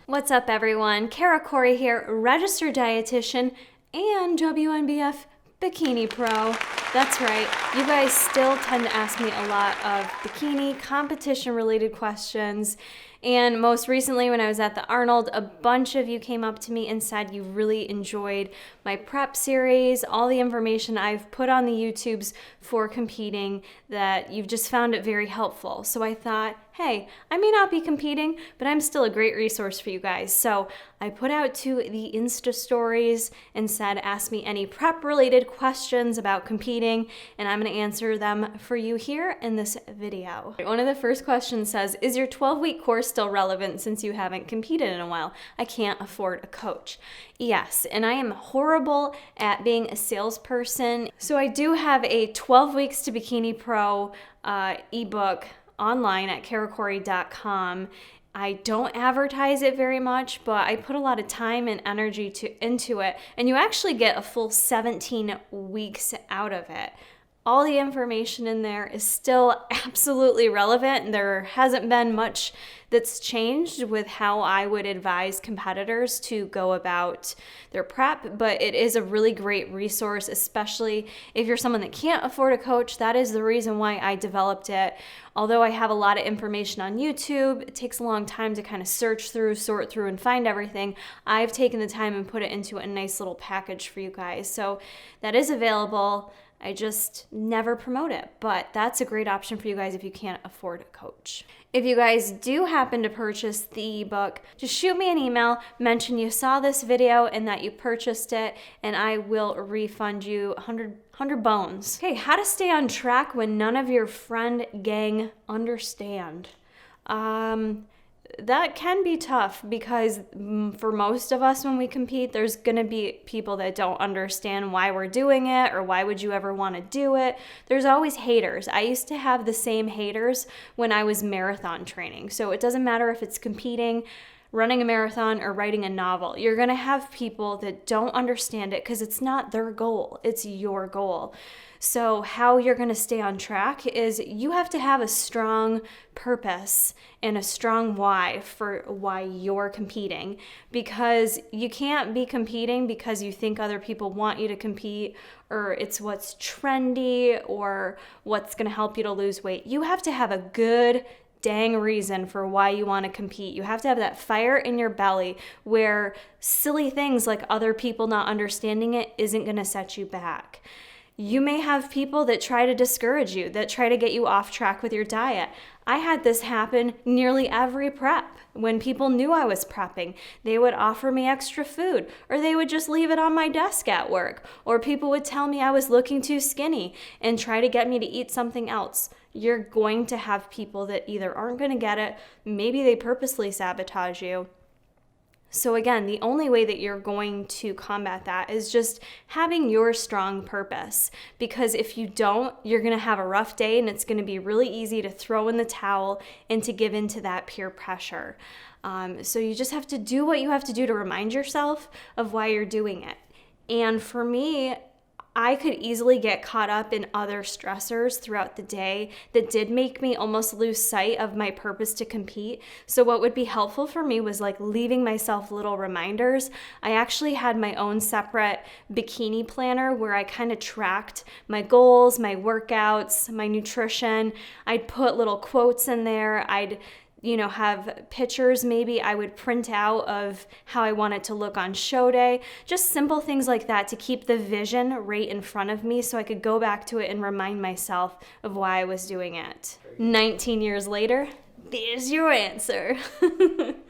What's up, everyone? Kara Corey here, registered dietitian and WNBF Bikini Pro. That's right, you guys still tend to ask me a lot of bikini competition-related questions. And most recently, when I was at the Arnold, a bunch of you came up to me and said you really enjoyed my prep series, all the information I've put on the YouTubes for competing, that you've just found it very helpful. So I thought, hey, I may not be competing, but I'm still a great resource for you guys. So I put out to the Insta stories and said, ask me any prep-related questions about competing, and I'm going to answer them for you here in this video. One of the first questions says, is your 12-week course still relevant since you haven't competed in a while? I can't afford a coach. Yes, and I am horrible at being a salesperson. So I do have a 12 Weeks to Bikini Pro ebook online at karacorey.com. I don't advertise it very much, but I put a lot of time and energy into it, and you actually get a full 17 weeks out of it. All the information in there is still absolutely relevant. There hasn't been much that's changed with how I would advise competitors to go about their prep, but it is a really great resource, especially if you're someone that can't afford a coach. That is the reason why I developed it. Although I have a lot of information on YouTube, it takes a long time to kind of search through, sort through, and find everything. I've taken the time and put it into a nice little package for you guys. So that is available. I just never promote it, but that's a great option for you guys if you can't afford a coach. If you guys do happen to purchase the ebook, just shoot me an email, mention you saw this video and that you purchased it, and I will refund you 100 bones. Okay, how to stay on track when none of your friend gang understand. That can be tough because for most of us when we compete, there's going to be people that don't understand why we're doing it or why would you ever want to do it. There's always haters. I used to have the same haters when I was marathon training. So it doesn't matter if it's competing, running a marathon, or writing a novel. You're going to have people that don't understand it because it's not their goal. It's your goal. So how you're going to stay on track is you have to have a strong purpose and a strong why for why you're competing, because you can't be competing because you think other people want you to compete or it's what's trendy or what's going to help you to lose weight. You have to have a good dang reason for why you want to compete. You have to have that fire in your belly where silly things like other people not understanding it isn't going to set you back. You may have people that try to discourage you, that try to get you off track with your diet. I had this happen nearly every prep. When people knew I was prepping, they would offer me extra food, or they would just leave it on my desk at work, or people would tell me I was looking too skinny and try to get me to eat something else. You're going to have people that either aren't going to get it, maybe they purposely sabotage you. So again, the only way that you're going to combat that is just having your strong purpose, because if you don't, you're going to have a rough day and it's going to be really easy to throw in the towel and to give in to that peer pressure. So you just have to do what you have to do to remind yourself of why you're doing it. And for me, I could easily get caught up in other stressors throughout the day that did make me almost lose sight of my purpose to compete. So what would be helpful for me was like leaving myself little reminders. I actually had my own separate bikini planner where I kind of tracked my goals, my workouts, my nutrition. I'd put little quotes in there. I'd have pictures maybe I would print out of how I want it to look on show day. Just simple things like that to keep the vision right in front of me so I could go back to it and remind myself of why I was doing it. 19 years later, there's your answer.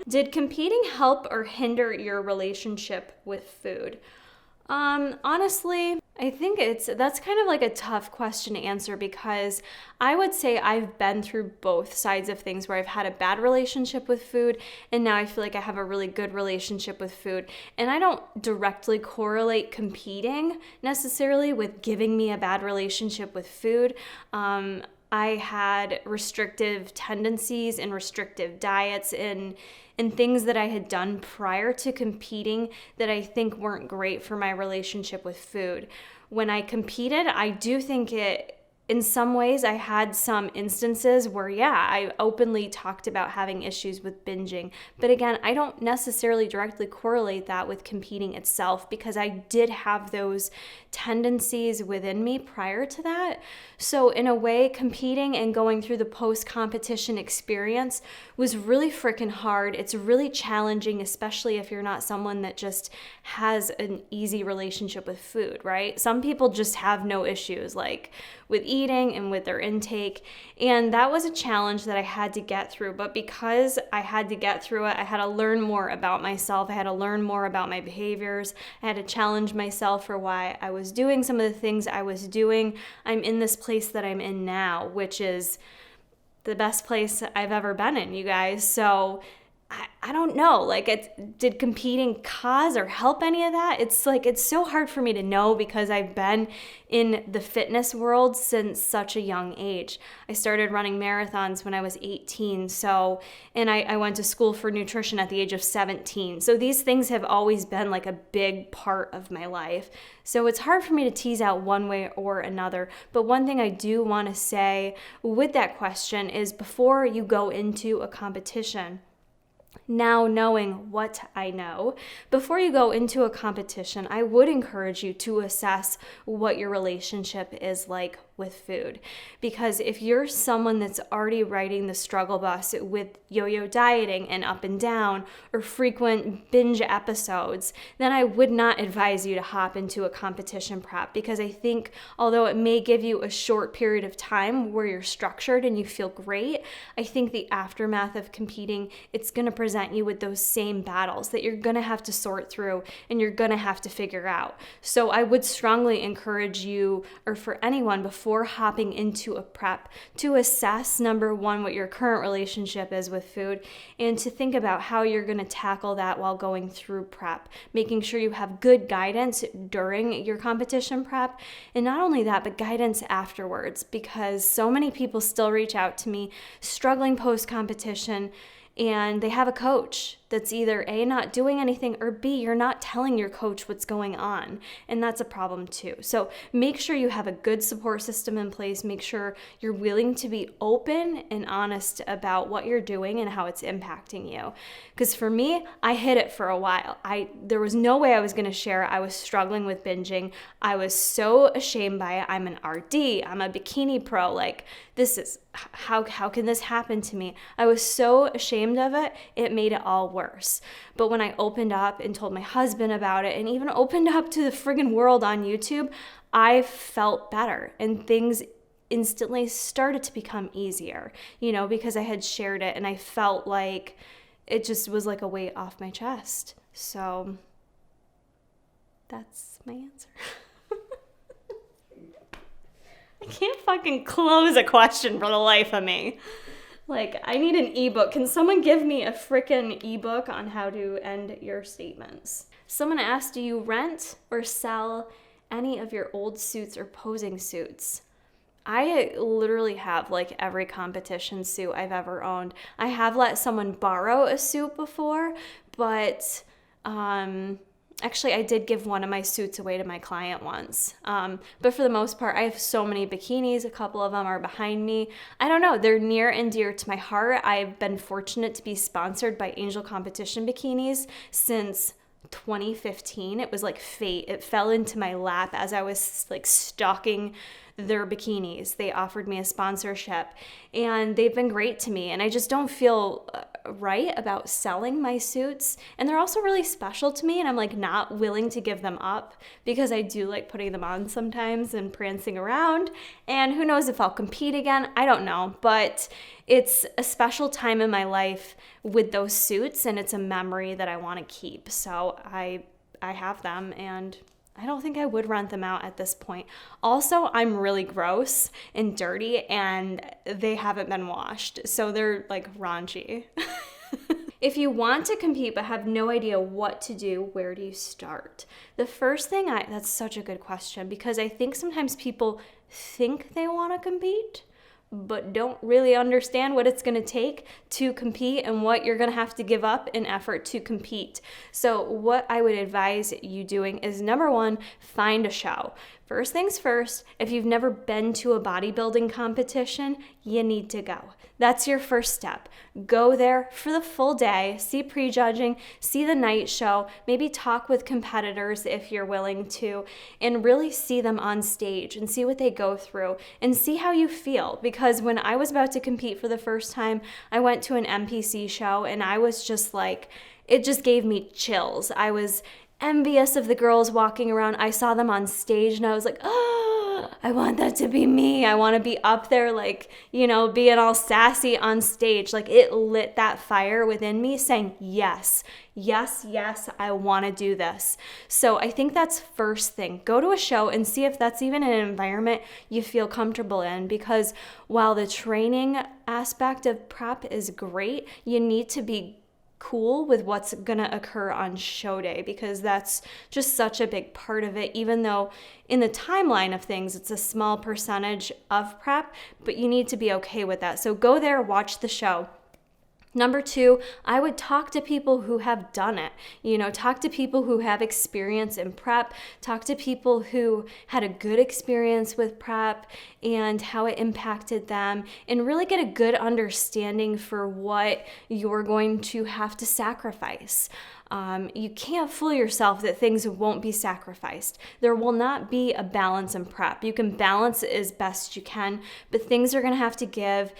Did competing help or hinder your relationship with food? Honestly, I think that's kind of like a tough question to answer, because I would say I've been through both sides of things where I've had a bad relationship with food and now I feel like I have a really good relationship with food. And I don't directly correlate competing necessarily with giving me a bad relationship with food. I had restrictive tendencies and restrictive diets and things that I had done prior to competing that I think weren't great for my relationship with food. When I competed, I do think it in some ways, I had some instances where, I openly talked about having issues with binging. But again, I don't necessarily directly correlate that with competing itself, because I did have those tendencies within me prior to that. So in a way, competing and going through the post-competition experience was really freaking hard. It's really challenging, especially if you're not someone that just has an easy relationship with food, right? Some people just have no issues, like with eating and with their intake. And that was a challenge that I had to get through. But because I had to get through it, I had to learn more about myself. I had to learn more about my behaviors. I had to challenge myself for why I was doing some of the things I was doing. I'm in this place that I'm in now, which is the best place I've ever been in, you guys. So I don't know, like, did competing cause or help any of that? It's like, it's so hard for me to know, because I've been in the fitness world since such a young age. I started running marathons when I was 18. And I went to school for nutrition at the age of 17. So these things have always been like a big part of my life. So it's hard for me to tease out one way or another. But one thing I do want to say with that question is, before you go into a competition, now knowing what I know, before you go into a competition, I would encourage you to assess what your relationship is like with food. Because if you're someone that's already riding the struggle bus with yo-yo dieting and up and down, or frequent binge episodes, then I would not advise you to hop into a competition prep, because I think although it may give you a short period of time where you're structured and you feel great, I think the aftermath of competing, it's going to present you with those same battles that you're going to have to sort through and you're going to have to figure out. So I would strongly encourage you, or for anyone, before hopping into a prep, to assess, number one, what your current relationship is with food, and to think about how you're going to tackle that while going through prep, making sure you have good guidance during your competition prep, and not only that, but guidance afterwards, because so many people still reach out to me struggling post-competition, and they have a coach that's either A, not doing anything, or B, you're not telling your coach what's going on. And that's a problem too. So make sure you have a good support system in place. Make sure you're willing to be open and honest about what you're doing and how it's impacting you. Because for me, I hid it for a while. There was no way I was going to share. I was struggling with binging. I was so ashamed by it. I'm an RD. I'm a bikini pro. Like, this is, how can this happen to me? I was so ashamed of it. It made it all worse. But when I opened up and told my husband about it, and even opened up to the friggin' world on YouTube, I felt better, and things instantly started to become easier, because I had shared it, and I felt like it just was like a weight off my chest. So that's my answer. I can't fucking close a question for the life of me. Like, I need an ebook. Can someone give me a frickin' ebook on how to end your statements? Someone asked, do you rent or sell any of your old suits or posing suits? I literally have like every competition suit I've ever owned. I have let someone borrow a suit before, but actually, I did give one of my suits away to my client once. But for the most part, I have so many bikinis. A couple of them are behind me. I don't know. They're near and dear to my heart. I've been fortunate to be sponsored by Angel Competition Bikinis since 2015. It was like fate. It fell into my lap as I was like stalking their bikinis. They offered me a sponsorship, and they've been great to me. And I just don't feel right about selling my suits. And they're also really special to me, and I'm like not willing to give them up, because I do like putting them on sometimes and prancing around. And who knows if I'll compete again? I don't know. But it's a special time in my life with those suits, and it's a memory that I want to keep. So I have them, and I don't think I would rent them out at this point. Also, I'm really gross and dirty, and they haven't been washed, so they're like raunchy. If you want to compete but have no idea what to do, where do you start? The first thing that's such a good question, because I think sometimes people think they want to compete, but don't really understand what it's going to take to compete and what you're going to have to give up in effort to compete. So what I would advise you doing is, number one, find a show. First things first, if you've never been to a bodybuilding competition, you need to go. That's your first step. Go there for the full day, see prejudging, see the night show, maybe talk with competitors if you're willing to, and really see them on stage and see what they go through and see how you feel. Because when I was about to compete for the first time, I went to an NPC show and I was just like, it just gave me chills. I was envious of the girls walking around. I saw them on stage and I was like, oh, I want that to be me. I want to be up there, like, you know, being all sassy on stage. Like, it lit that fire within me saying, yes, yes, yes, I want to do this. So I think that's first thing. Go to a show and see if that's even an environment you feel comfortable in, because while the training aspect of prep is great, you need to be cool with what's going to occur on show day, because that's just such a big part of it. Even though in the timeline of things, it's a small percentage of prep, but you need to be okay with that. So go there, watch the show. Number two, I would talk to people who have done it. You know, talk to people who have experience in prep, talk to people who had a good experience with prep and how it impacted them, and really get a good understanding for what you're going to have to sacrifice. You can't fool yourself that things won't be sacrificed. There will not be a balance in prep. You can balance it as best you can, but things are going to have to give.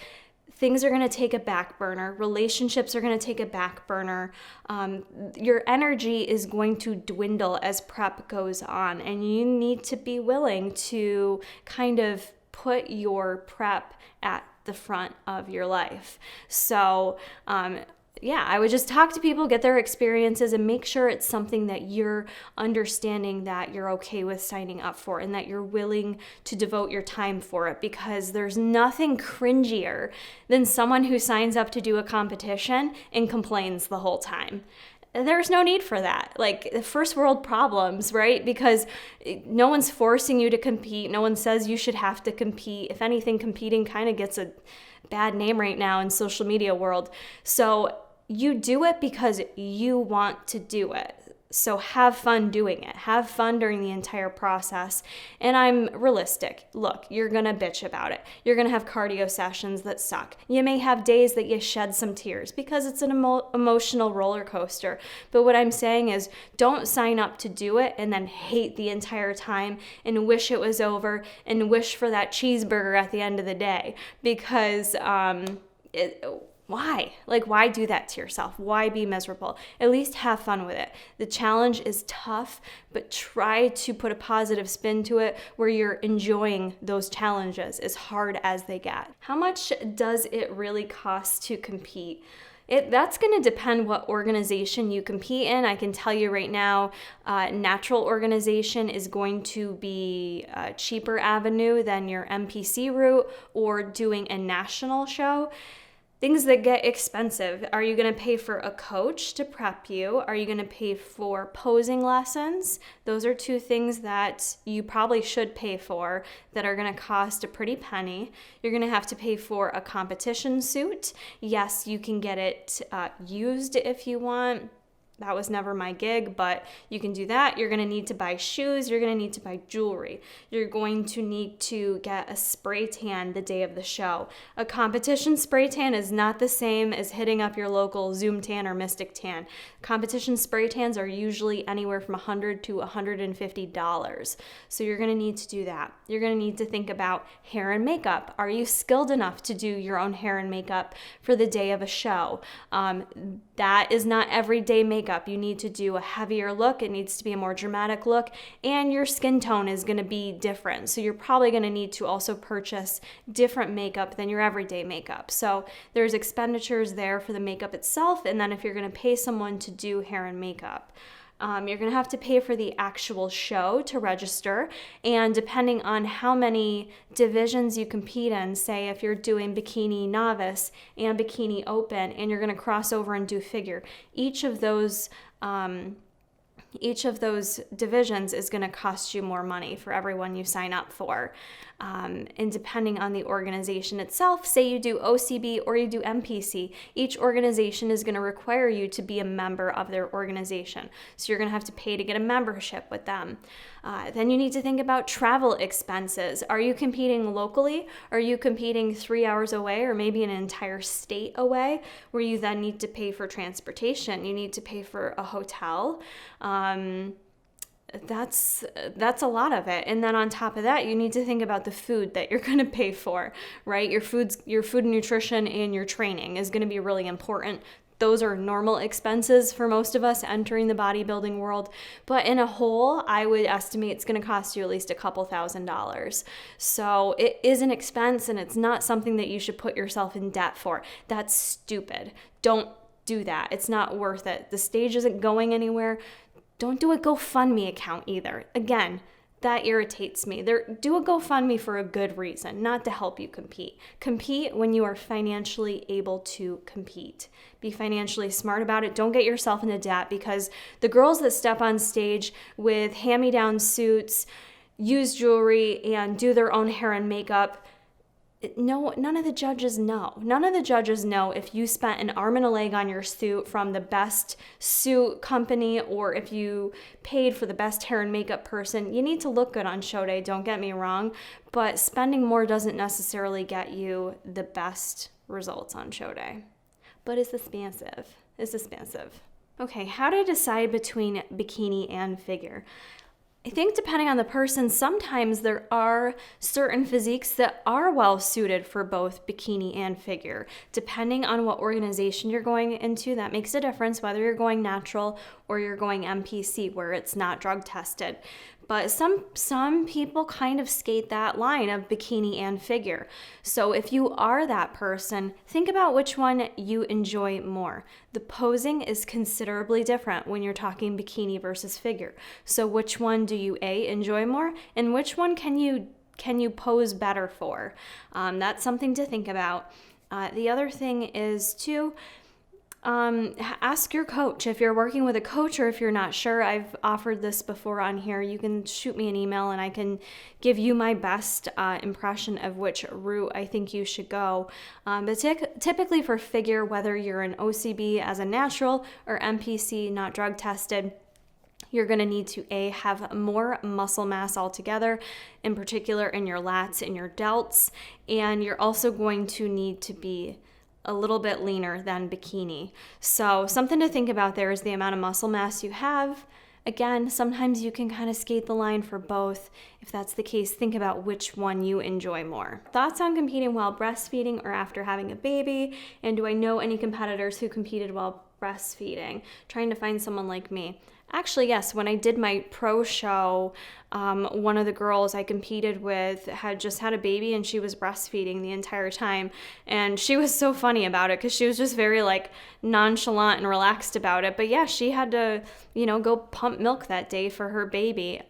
Things are going to take a back burner. Relationships are going to take a back burner. Your energy is going to dwindle as prep goes on, and you need to be willing to kind of put your prep at the front of your life. So, I would just talk to people, get their experiences, and make sure it's something that you're understanding that you're okay with signing up for and that you're willing to devote your time for it, because there's nothing cringier than someone who signs up to do a competition and complains the whole time. There's no need for that. Like, first world problems, right? Because no one's forcing you to compete. No one says you should have to compete. If anything, competing kind of gets a bad name right now in social media world. So you do it because you want to do it. So have fun doing it. Have fun during the entire process. And I'm realistic. Look, you're going to bitch about it. You're going to have cardio sessions that suck. You may have days that you shed some tears because it's an emotional roller coaster. But what I'm saying is, don't sign up to do it and then hate the entire time and wish it was over and wish for that cheeseburger at the end of the day, because why? Like, why do that to yourself? Why be miserable? At least have fun with it. The challenge is tough, but try to put a positive spin to it where you're enjoying those challenges as hard as they get. How much does it really cost to compete? That's going to depend what organization you compete in. I can tell you right now, natural organization is going to be a cheaper avenue than your NPC route or doing a national show. Things that get expensive. Are you going to pay for a coach to prep you? Are you going to pay for posing lessons? Those are two things that you probably should pay for that are going to cost a pretty penny. You're going to have to pay for a competition suit. Yes, you can get it used if you want. That was never my gig, but you can do that. You're going to need to buy shoes. You're going to need to buy jewelry. You're going to need to get a spray tan the day of the show. A competition spray tan is not the same as hitting up your local Zoom Tan or Mystic Tan. Competition spray tans are usually anywhere from $100 to $150. So you're going to need to do that. You're going to need to think about hair and makeup. Are you skilled enough to do your own hair and makeup for the day of a show? That is not everyday makeup. You need to do a heavier look. It needs to be a more dramatic look, and your skin tone is going to be different. So you're probably going to need to also purchase different makeup than your everyday makeup. So there's expenditures there for the makeup itself, and then if you're going to pay someone to do hair and makeup, you're going to have to pay for the actual show to register, and depending on how many divisions you compete in, say if you're doing Bikini Novice and Bikini Open and you're going to cross over and do figure, each of those Each of those divisions is going to cost you more money for everyone you sign up for. And depending on the organization itself, say you do OCB or you do MPC, each organization is going to require you to be a member of their organization. So you're going to have to pay to get a membership with them. Then you need to think about travel expenses. Are you competing locally? Are you competing 3 hours away or maybe an entire state away where you then need to pay for transportation? You need to pay for a hotel. That's a lot of it. And then on top of that, you need to think about the food that you're going to pay for, right? Your food and nutrition and your training is going to be really important. Those are normal expenses for most of us entering the bodybuilding world. But in a whole, I would estimate it's going to cost you at least a couple $1,000s. So it is an expense, and it's not something that you should put yourself in debt for. That's stupid. Don't do that. It's not worth it. The stage isn't going anywhere. Don't do a GoFundMe account either. Again, that irritates me. Do a GoFundMe for a good reason, not to help you compete. Compete when you are financially able to compete. Be financially smart about it. Don't get yourself into debt, because the girls that step on stage with hand-me-down suits, use jewelry, and do their own hair and makeup, no, none of the judges know. None of the judges know if you spent an arm and a leg on your suit from the best suit company, or if you paid for the best hair and makeup person. You need to look good on show day, don't get me wrong, but spending more doesn't necessarily get you the best results on show day. But it's expensive. It's expensive. Okay, how to decide between bikini and figure. I think depending on the person, sometimes there are certain physiques that are well suited for both bikini and figure. Depending on what organization you're going into, that makes a difference whether you're going natural or you're going MPC, where it's not drug tested. But some people kind of skate that line of bikini and figure. So if you are that person, think about which one you enjoy more. The posing is considerably different when you're talking bikini versus figure. So which one do you enjoy more, and which one can you pose better for? That's something to think about. The other thing is too, ask your coach. If you're working with a coach, or if you're not sure, I've offered this before on here, you can shoot me an email and I can give you my best impression of which route I think you should go. But typically for figure, whether you're an OCB as a natural or MPC, not drug tested, you're going to need to have more muscle mass altogether, in particular in your lats and your delts, and you're also going to need to be a little bit leaner than bikini. So something to think about there is the amount of muscle mass you have. Again, sometimes you can kind of skate the line for both. If that's the case, think about which one you enjoy more. Thoughts on competing while breastfeeding or after having a baby? And do I know any competitors who competed while breastfeeding? Trying to find someone like me. Actually, yes, when I did my pro show, one of the girls I competed with had just had a baby, and she was breastfeeding the entire time. And she was so funny about it, because she was just very nonchalant and relaxed about it. But yeah, she had to, go pump milk that day for her baby.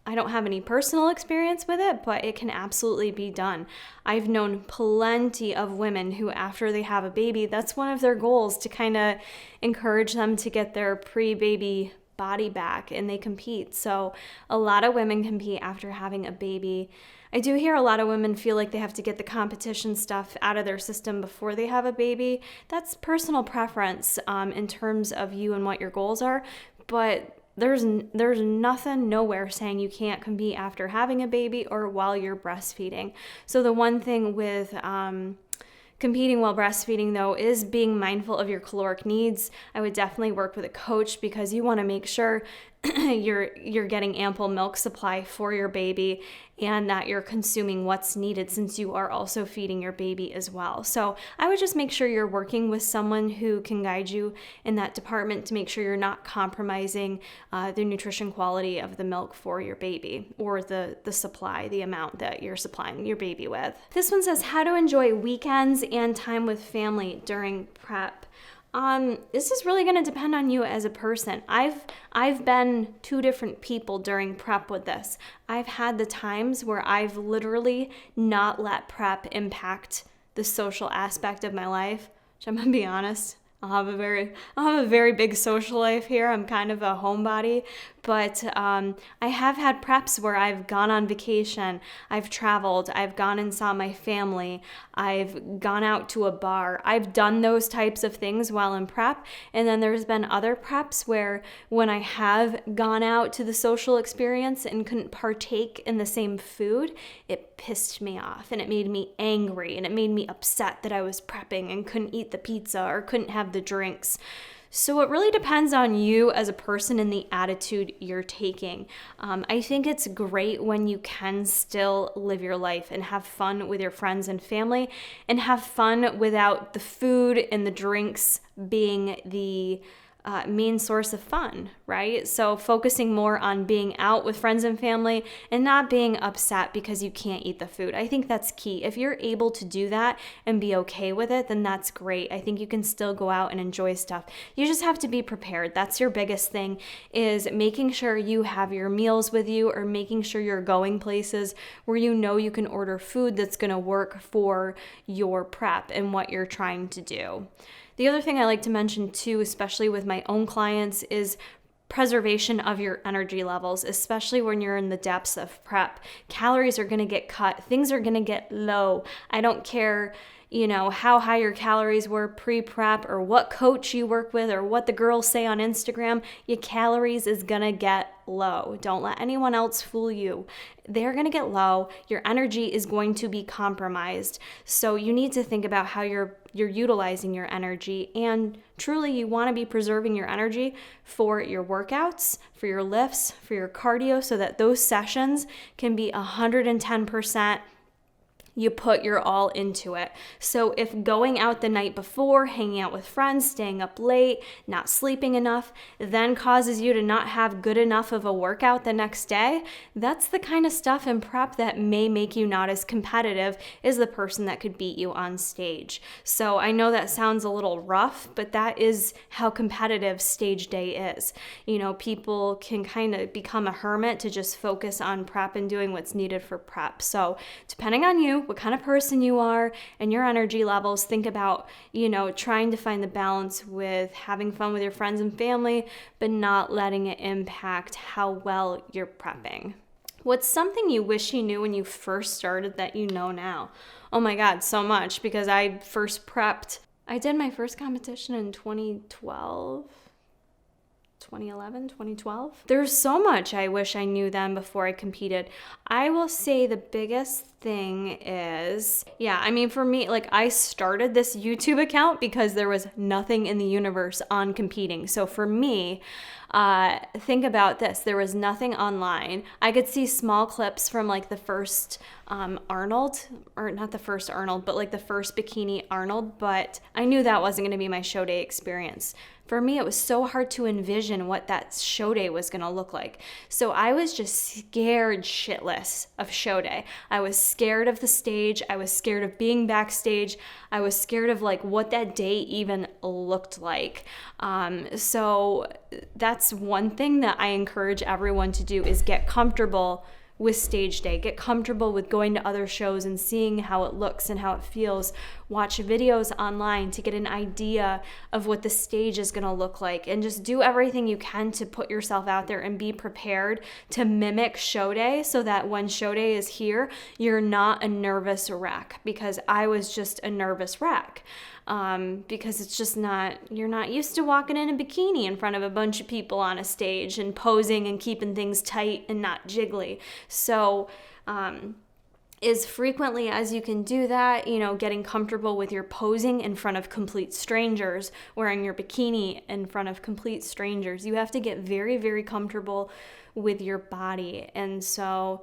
I don't have any personal experience with it, but it can absolutely be done. I've known plenty of women who, after they have a baby, that's one of their goals, to kind of encourage them to get their pre-baby body back, and they compete. So a lot of women compete after having a baby. I do hear a lot of women feel like they have to get the competition stuff out of their system before they have a baby. That's personal preference in terms of you and what your goals are, but there's nothing nowhere saying you can't compete after having a baby or while you're breastfeeding. So the one thing with competing while breastfeeding, though, is being mindful of your caloric needs. I would definitely work with a coach, because you want to make sure you're getting ample milk supply for your baby, and that you're consuming what's needed, since you are also feeding your baby as well. So I would just make sure you're working with someone who can guide you in that department to make sure you're not compromising the nutrition quality of the milk for your baby, or the supply, the amount that you're supplying your baby with. This one says, how to enjoy weekends and time with family during prep. This is really going to depend on you as a person. I've been two different people during prep with this. I've had the times where I've literally not let prep impact the social aspect of my life, which I'm going to be honest, I'll have a very big social life here. I'm kind of a homebody, but I have had preps where I've gone on vacation, I've traveled, I've gone and saw my family, I've gone out to a bar. I've done those types of things while in prep, and then there's been other preps where when I have gone out to the social experience and couldn't partake in the same food, it pissed me off and it made me angry and it made me upset that I was prepping and couldn't eat the pizza or couldn't have the drinks. So it really depends on you as a person and the attitude you're taking. I think it's great when you can still live your life and have fun with your friends and family and have fun without the food and the drinks being the main source of fun, right? So focusing more on being out with friends and family and not being upset because you can't eat the food. I think that's key. If you're able to do that and be okay with it, then that's great. I think you can still go out and enjoy stuff. You just have to be prepared. That's your biggest thing, is making sure you have your meals with you or making sure you're going places where you know you can order food that's going to work for your prep and what you're trying to do. The other thing I like to mention too, especially with my own clients, is preservation of your energy levels, especially when you're in the depths of prep. Calories are going to get cut. Things are going to get low. I don't care, how high your calories were pre-prep or what coach you work with or what the girls say on Instagram. Your calories is going to get low. Don't let anyone else fool you. They're going to get low. Your energy is going to be compromised. So you need to think about how you're utilizing your energy, and truly you want to be preserving your energy for your workouts, for your lifts, for your cardio, so that those sessions can be 110%. You put your all into it. So if going out the night before, hanging out with friends, staying up late, not sleeping enough, then causes you to not have good enough of a workout the next day, that's the kind of stuff in prep that may make you not as competitive as the person that could beat you on stage. So I know that sounds a little rough, but that is how competitive stage day is. People can kind of become a hermit to just focus on prep and doing what's needed for prep. So depending on you, what kind of person you are and your energy levels, think about, trying to find the balance with having fun with your friends and family, but not letting it impact how well you're prepping. What's something you wish you knew when you first started that you know now? Oh my God, so much, because I did my first competition in 2012. 2011, 2012. There's so much I wish I knew then before I competed. I will say the biggest thing is, for me, I started this YouTube account because there was nothing in the universe on competing. So for me, think about this. There was nothing online. I could see small clips from the first Arnold, or not the first Arnold, but the first Bikini Arnold, but I knew that wasn't going to be my show day experience. For me, it was so hard to envision what that show day was going to look like. So I was just scared shitless of show day. I was scared of the stage. I was scared of being backstage. I was scared of what that day even looked like. So that's one thing that I encourage everyone to do, is get comfortable with stage day. Get comfortable with going to other shows and seeing how it looks and how it feels. Watch videos online to get an idea of what the stage is going to look like, and just do everything you can to put yourself out there and be prepared to mimic show day, so that when show day is here, you're not a nervous wreck, because I was just a nervous wreck. Because it's just you're not used to walking in a bikini in front of a bunch of people on a stage and posing and keeping things tight and not jiggly. So, as frequently as you can do that, getting comfortable with your posing in front of complete strangers, wearing your bikini in front of complete strangers. You have to get very, very comfortable with your body. And so,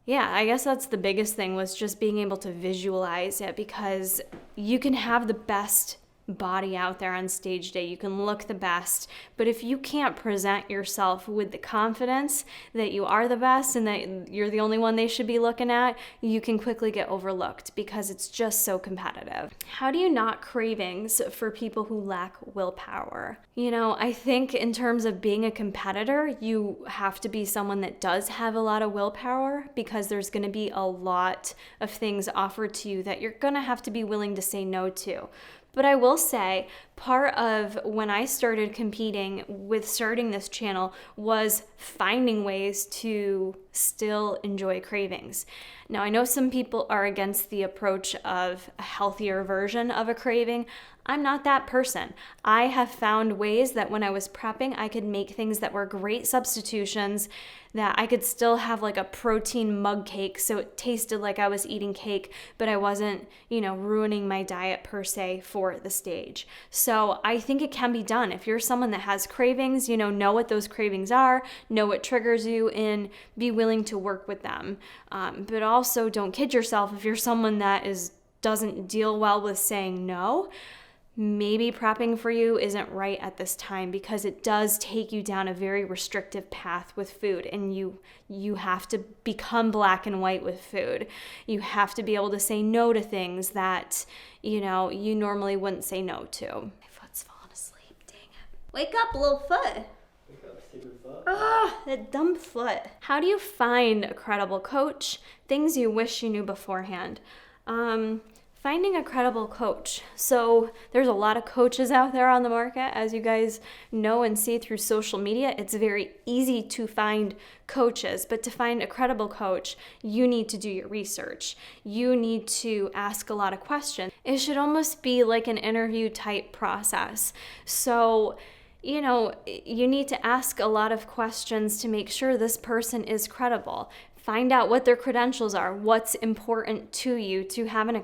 I guess that's the biggest thing, was just being able to visualize it, because you can have the best body out there on stage day. You can look the best, but if you can't present yourself with the confidence that you are the best and that you're the only one they should be looking at, you can quickly get overlooked, because it's just so competitive. How do you not cravings for people who lack willpower? I think in terms of being a competitor, you have to be someone that does have a lot of willpower, because there's going to be a lot of things offered to you that you're going to have to be willing to say no to. But I will say, part of when I started competing with starting this channel was finding ways to still enjoy cravings. Now, I know some people are against the approach of a healthier version of a craving. I'm not that person. I have found ways that when I was prepping, I could make things that were great substitutions, that I could still have like a protein mug cake so it tasted like I was eating cake, but I wasn't, ruining my diet per se for the stage. So I think it can be done. If you're someone that has cravings, know what those cravings are, know what triggers you, and be willing to work with them. But also don't kid yourself. If you're someone that doesn't deal well with saying no, maybe prepping for you isn't right at this time, because it does take you down a very restrictive path with food, and you have to become black and white with food. You have to be able to say no to things that you normally wouldn't say no to. My foot's falling asleep. Dang it. Wake up, little foot. Wake up, stupid foot. That dumb foot. How do you find a credible coach? Things you wish you knew beforehand. Finding a credible coach. So there's a lot of coaches out there on the market, as you guys know and see through social media. It's very easy to find coaches, but to find a credible coach, you need to do your research. You need to ask a lot of questions. It should almost be like an interview type process. So you need to ask a lot of questions to make sure this person is credible. Find out what their credentials are, what's important to you to have in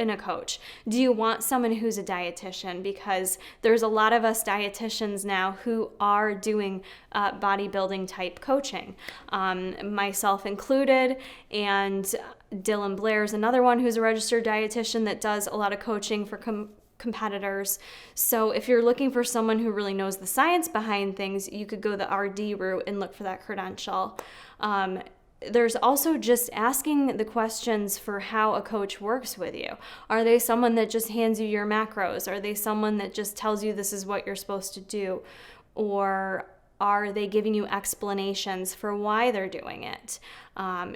a coach. Do you want someone who's a dietitian? Because there's a lot of us dietitians now who are doing bodybuilding type coaching, myself included, and Dylan Blair's another one who's a registered dietitian that does a lot of coaching for competitors. So if you're looking for someone who really knows the science behind things, you could go the RD route and look for that credential. There's also just asking the questions for how a coach works with you. Are they someone that just hands you your macros? Are they someone that just tells you this is what you're supposed to do? Or are they giving you explanations for why they're doing it?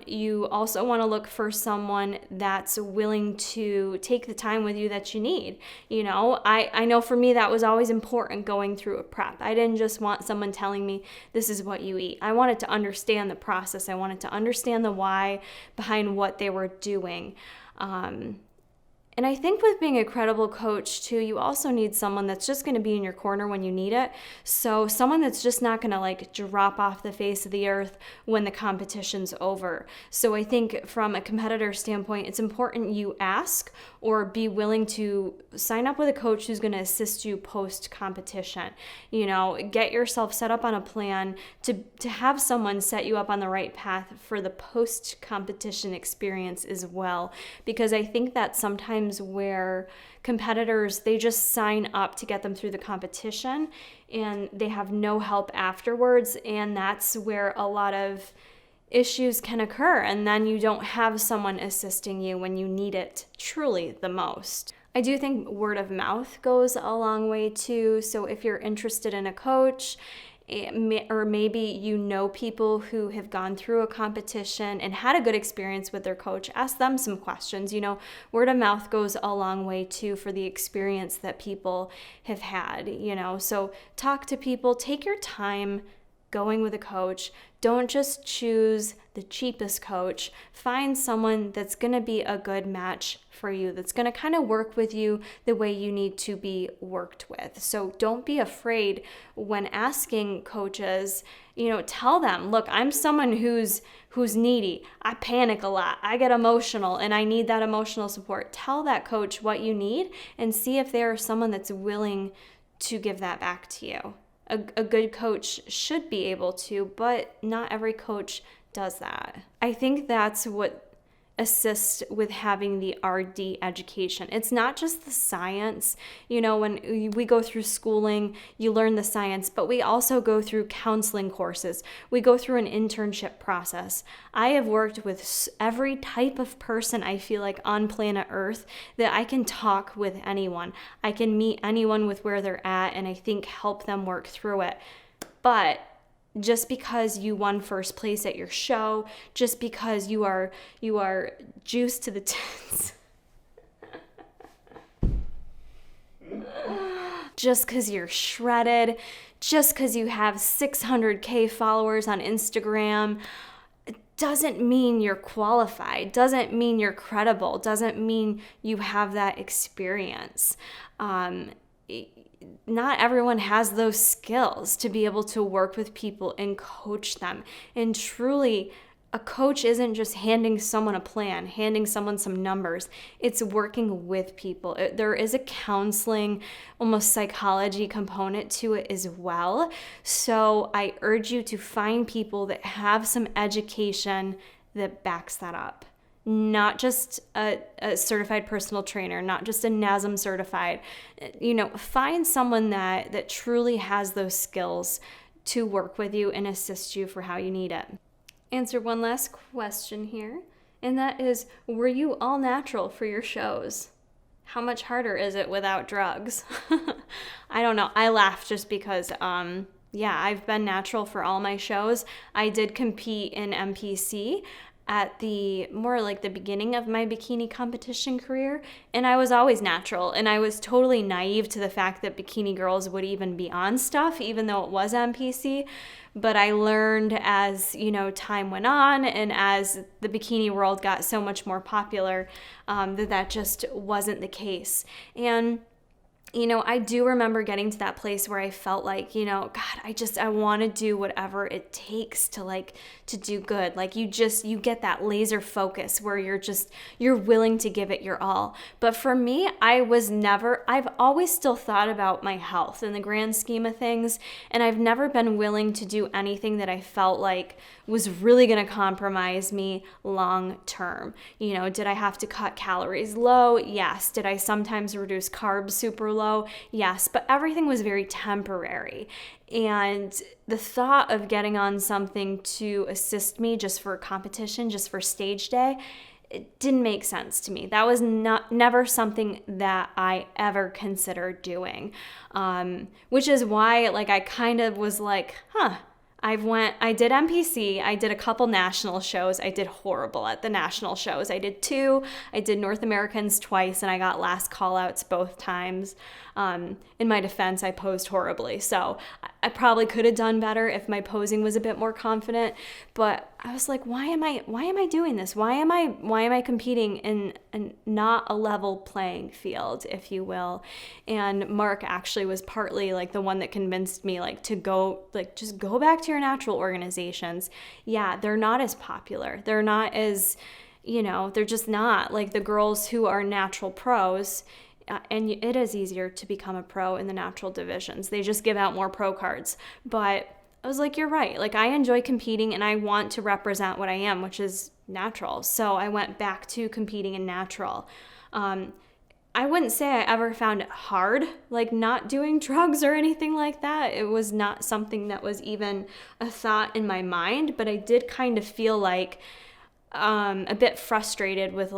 You also want to look for someone that's willing to take the time with you that you need. I know for me that was always important going through a prep. I didn't just want someone telling me this is what you eat. I wanted to understand the process. I wanted to understand the why behind what they were doing. And I think with being a credible coach too, you also need someone that's just going to be in your corner when you need it. So someone that's just not going to drop off the face of the earth when the competition's over. So I think from a competitor standpoint, it's important you ask or be willing to sign up with a coach who's going to assist you post-competition. Get yourself set up on a plan to have someone set you up on the right path for the post-competition experience as well. Because I think that sometimes where competitors, they just sign up to get them through the competition and they have no help afterwards, and that's where a lot of issues can occur, and then you don't have someone assisting you when you need it truly the most. I do think word of mouth goes a long way too. So if you're interested in a coach, or maybe people who have gone through a competition and had a good experience with their coach, ask them some questions. Word of mouth goes a long way too for the experience that people have had, so talk to people, take your time going with a coach. Don't just choose the cheapest coach. Find someone that's going to be a good match for you, that's going to kind of work with you the way you need to be worked with. So don't be afraid when asking coaches, tell them, look, I'm someone who's needy. I panic a lot. I get emotional and I need that emotional support. Tell that coach what you need and see if there is someone that's willing to give that back to you. A good coach should be able to, but not every coach does that. I think that's what assists with having the RD education. It's not just the science. When we go through schooling, you learn the science, but we also go through counseling courses. We go through an internship process. I have worked with every type of person, I feel like, on planet Earth, that I can talk with anyone. I can meet anyone with where they're at, and I think help them work through it. But just because you won first place at your show, just because you are juiced to the tits. just because you're shredded, just because you have 600K followers on Instagram, doesn't mean you're qualified, doesn't mean you're credible, doesn't mean you have that experience. Not everyone has those skills to be able to work with people and coach them. And truly, a coach isn't just handing someone a plan, handing someone some numbers. It's working with people. There is a counseling, almost psychology component to it as well. So I urge you to find people that have some education that backs that up. Not just a certified personal trainer, not just a NASM certified. Find someone that truly has those skills to work with you and assist you for how you need it. Answer one last question here, and that is, were you all natural for your shows? How much harder is it without drugs? I don't know. I laugh just because, I've been natural for all my shows. I did compete in MPC at the more like the beginning of my bikini competition career, and I was always natural, and I was totally naive to the fact that bikini girls would even be on stuff, even though it was MPC. But I learned as, time went on and as the bikini world got so much more popular, that just wasn't the case. And I do remember getting to that place where I felt like, God, I want to do whatever it takes to do good. Like you get that laser focus where you're willing to give it your all. But for me, I've always still thought about my health in the grand scheme of things. And I've never been willing to do anything that I felt like was really going to compromise me long term. Did I have to cut calories low? Yes. Did I sometimes reduce carbs super low? Yes. But everything was very temporary. And the thought of getting on something to assist me just for competition, just for stage day, it didn't make sense to me. That was never something that I ever considered doing, which is why I kind of was like, I did MPC, I did a couple national shows. I did horrible at the national shows. I did 2, I did North Americans twice, and I got last call outs both times. In my defense, I posed horribly. So I probably could have done better if my posing was a bit more confident, but I was like, why am I doing this? Why am I competing in not a level playing field, if you will? And Mark actually was partly the one that convinced me to just go back to your natural organizations. Yeah, they're not as popular. They're not as, they're just not the girls who are natural pros. And it is easier to become a pro in the natural divisions. They just give out more pro cards. But I was like, you're right. I enjoy competing and I want to represent what I am, which is natural. So I went back to competing in natural. I wouldn't say I ever found it hard, not doing drugs or anything like that. It was not something that was even a thought in my mind, but I did kind of feel a bit frustrated with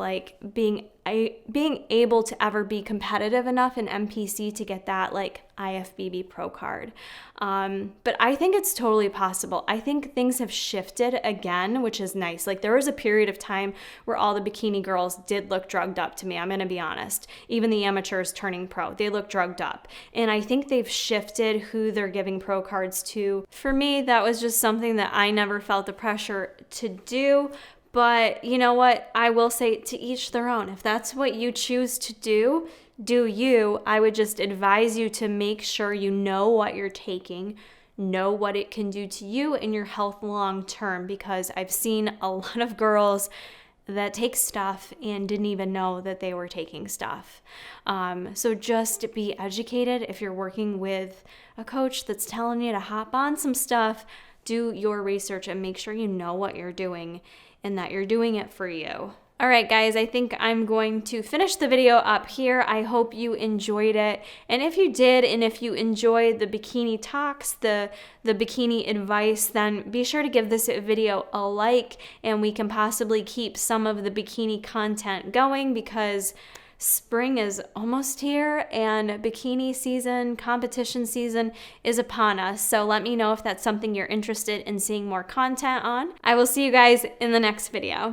being able to ever be competitive enough in MPC to get that IFBB pro card. But I think it's totally possible. I think things have shifted again, which is nice. There was a period of time where all the bikini girls did look drugged up to me. I'm going to be honest. Even the amateurs turning pro, they look drugged up. And I think they've shifted who they're giving pro cards to. For me, that was just something that I never felt the pressure to do. But you know what? I will say, to each their own. If that's what you choose to do you. I would just advise you to make sure you know what you're taking, know what it can do to you and your health long term, because I've seen a lot of girls that take stuff and didn't even know that they were taking stuff. So just be educated. If you're working with a coach that's telling you to hop on some stuff, do your research and make sure you know what you're doing and that you're doing it for you. All right, guys, I think I'm going to finish the video up here. I hope you enjoyed it. And if you did, and if you enjoyed the bikini talks, the bikini advice, then be sure to give this video a like, and we can possibly keep some of the bikini content going, because spring is almost here and bikini season, competition season is upon us. So let me know if that's something you're interested in seeing more content on. I will see you guys in the next video.